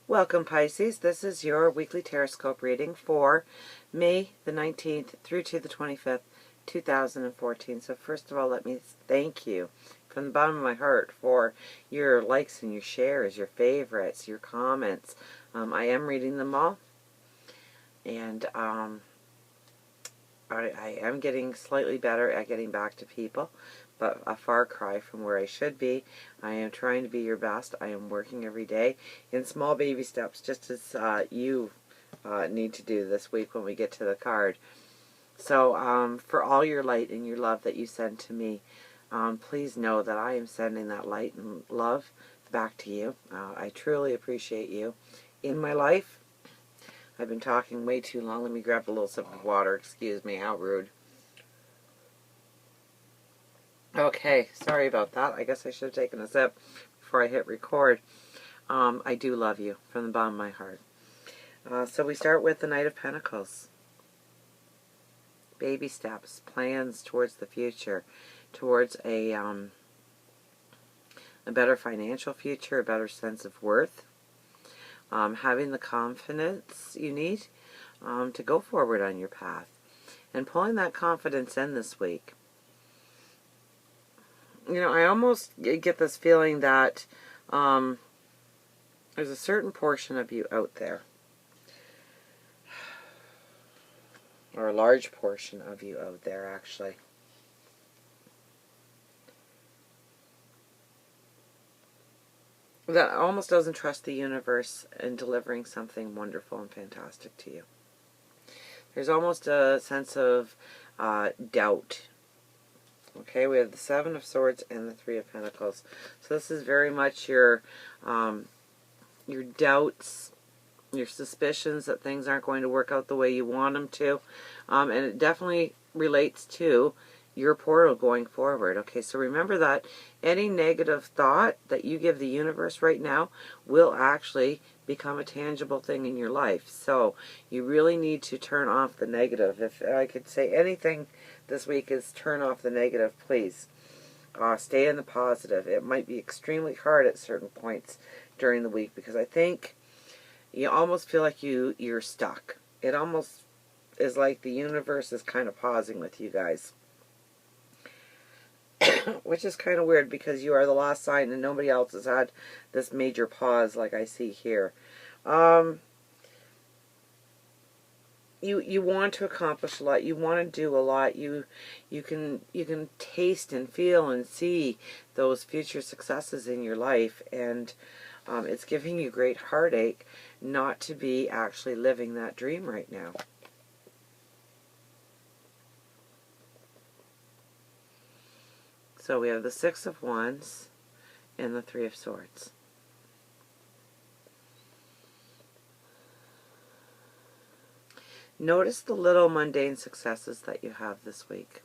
Welcome, Pisces. This is your weekly Teroscope reading for May the 19th through to the 25th, 2014. So first of all, let me thank you from the bottom of my heart for your likes and your shares, your favorites, your comments. I am reading them all, and I am getting slightly better at getting back to people, but a far cry from where I should be. I am trying to be your best. I am working every day in small baby steps, just as you need to do this week when we get to the card. So for all your light and your love that you send to me, please know that I am sending that light and love back to you. I truly appreciate you in my life. I've been talking way too long. Let me grab a little sip of water. Excuse me, how rude. Okay, sorry about that. I guess I should have taken a sip before I hit record. I do love you from the bottom of my heart. So we start with the Knight of Pentacles. Baby steps, plans towards the future, towards a better financial future, a better sense of worth. Having the confidence you need to go forward on your path. And pulling that confidence in this week. You know, I almost get this feeling that there's a certain portion of you out there, or a large portion of you out there, actually, that almost doesn't trust the universe in delivering something wonderful and fantastic to you. There's almost a sense of doubt. Okay, we have the Seven of Swords and the Three of Pentacles. So this is very much your doubts, your suspicions that things aren't going to work out the way you want them to. And it definitely relates to your portal going forward. Okay, so remember that any negative thought that you give the universe right now will actually become a tangible thing in your life. So you really need to turn off the negative. If I could say anything this week is turn off the negative, please. Stay in the positive. It might be extremely hard at certain points during the week because I think you almost feel like you're stuck. It almost is like the universe is kind of pausing with you guys. Which is kind of weird because you are the last sign and nobody else has had this major pause like I see here. You want to accomplish a lot. You want to do a lot. You can taste and feel and see those future successes in your life, and it's giving you great heartache not to be actually living that dream right now. So we have the Six of Wands and the Three of Swords. Notice the little mundane successes that you have this week,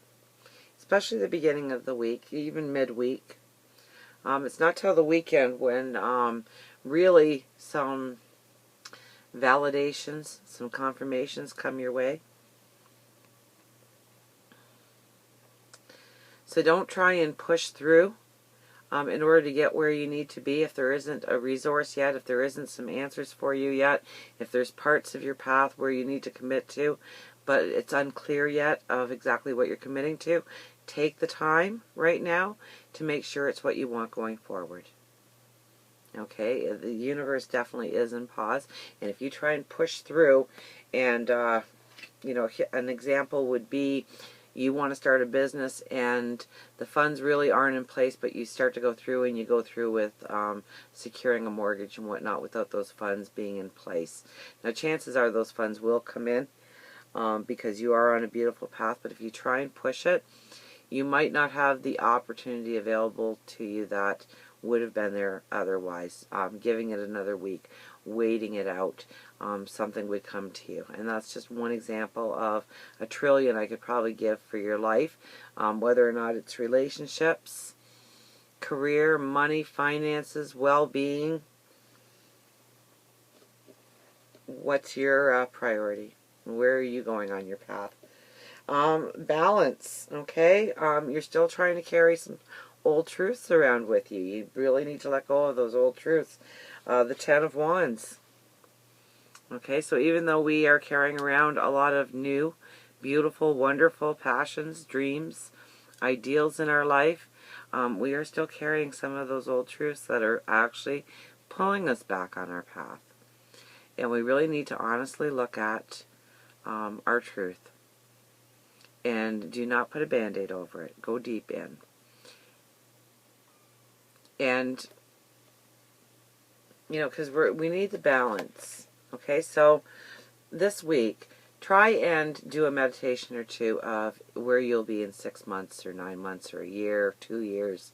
especially the beginning of the week, even midweek. It's not till the weekend when really some validations, some confirmations come your way. So don't try and push through in order to get where you need to be if there isn't a resource yet, if there isn't some answers for you yet, if there's parts of your path where you need to commit to, but it's unclear yet of exactly what you're committing to. Take the time right now to make sure it's what you want going forward. Okay, the universe definitely is in pause, and if you try and push through, and you know, an example would be you want to start a business and the funds really aren't in place, but you start to go through and you go through with securing a mortgage and whatnot without those funds being in place. Now chances are those funds will come in because you are on a beautiful path, but if you try and push it, you might not have the opportunity available to you that would have been there otherwise. Giving it another week, waiting it out, something would come to you. And that's just one example of a trillion I could probably give for your life, whether or not it's relationships, career, money, finances, well-being. What's your priority? Where are you going on your path? Balance, okay? You're still trying to carry some old truths around with you. You really need to let go of those old truths. The Ten of Wands. Okay, so even though we are carrying around a lot of new, beautiful, wonderful passions, dreams, ideals in our life, we are still carrying some of those old truths that are actually pulling us back on our path. And we really need to honestly look at our truth. And do not put a Band-Aid over it. Go deep in. And, you know, because we need the balance. Okay, so this week, try and do a meditation or two of where you'll be in 6 months or 9 months or a year or 2 years.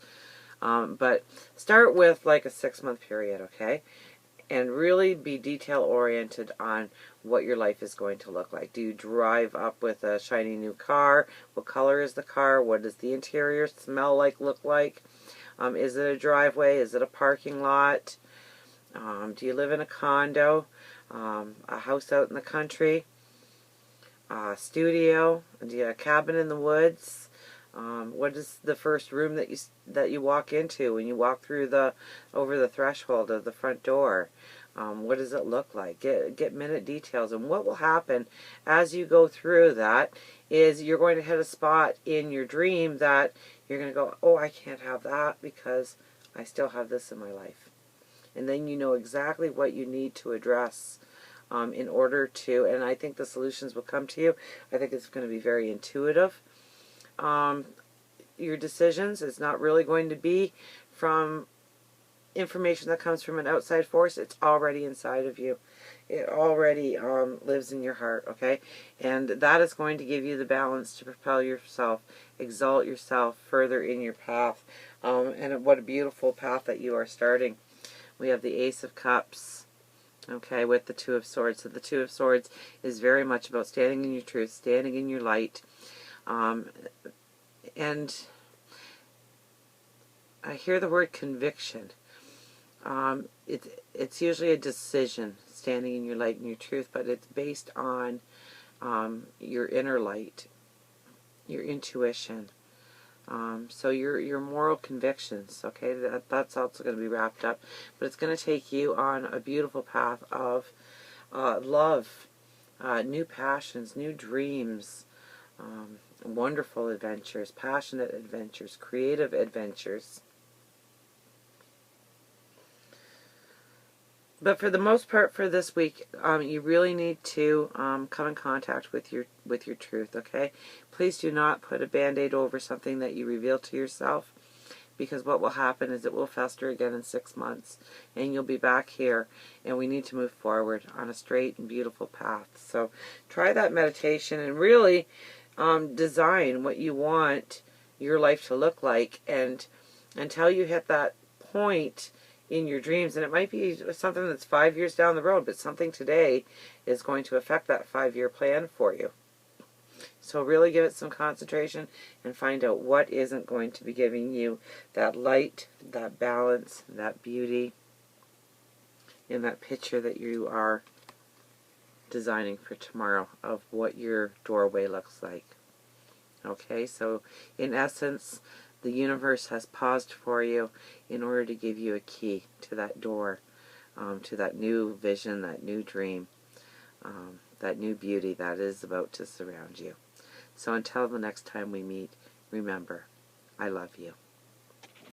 But start with like a 6-month period, okay? And really be detail-oriented on what your life is going to look like. Do you drive up with a shiny new car? What color is the car? What does the interior smell like, look like? Is it a driveway? Is it a parking lot? Do you live in a condo? A house out in the country? A studio? Do you have a cabin in the woods? What is the first room that you walk into when you walk through over the threshold of the front door? What does it look like? Get minute details. And what will happen as you go through that is you're going to hit a spot in your dream that you're going to go, oh, I can't have that because I still have this in my life. And then you know exactly what you need to address in order to, and I think the solutions will come to you. I think it's going to be very intuitive. Your decisions is not really going to be from information that comes from an outside force. It's already inside of you. It already lives in your heart, okay? And that is going to give you the balance to propel yourself, exalt yourself further in your path. And what a beautiful path that you are starting. We have the Ace of Cups, okay, with the Two of Swords. So the Two of Swords is very much about standing in your truth, standing in your light. And I hear the word conviction. It's usually a decision, standing in your light and your truth, but it's based on your inner light, your intuition. So your moral convictions, okay, that's also going to be wrapped up. But it's going to take you on a beautiful path of love, new passions, new dreams, wonderful adventures, passionate adventures, creative adventures. But for the most part for this week, you really need to come in contact with your truth, okay? Please do not put a Band-Aid over something that you reveal to yourself, because what will happen is it will fester again in 6 months, and you'll be back here, and we need to move forward on a straight and beautiful path. So try that meditation and really design what you want your life to look like, and until you hit that point in your dreams, and it might be something that's 5 years down the road, but something today is going to affect that 5-year plan for you. So really give it some concentration and find out what isn't going to be giving you that light, that balance, that beauty, and that picture that you are designing for tomorrow of what your doorway looks like. Okay, so in essence, the universe has paused for you in order to give you a key to that door, to that new vision, that new dream, that new beauty that is about to surround you. So until the next time we meet, remember, I love you.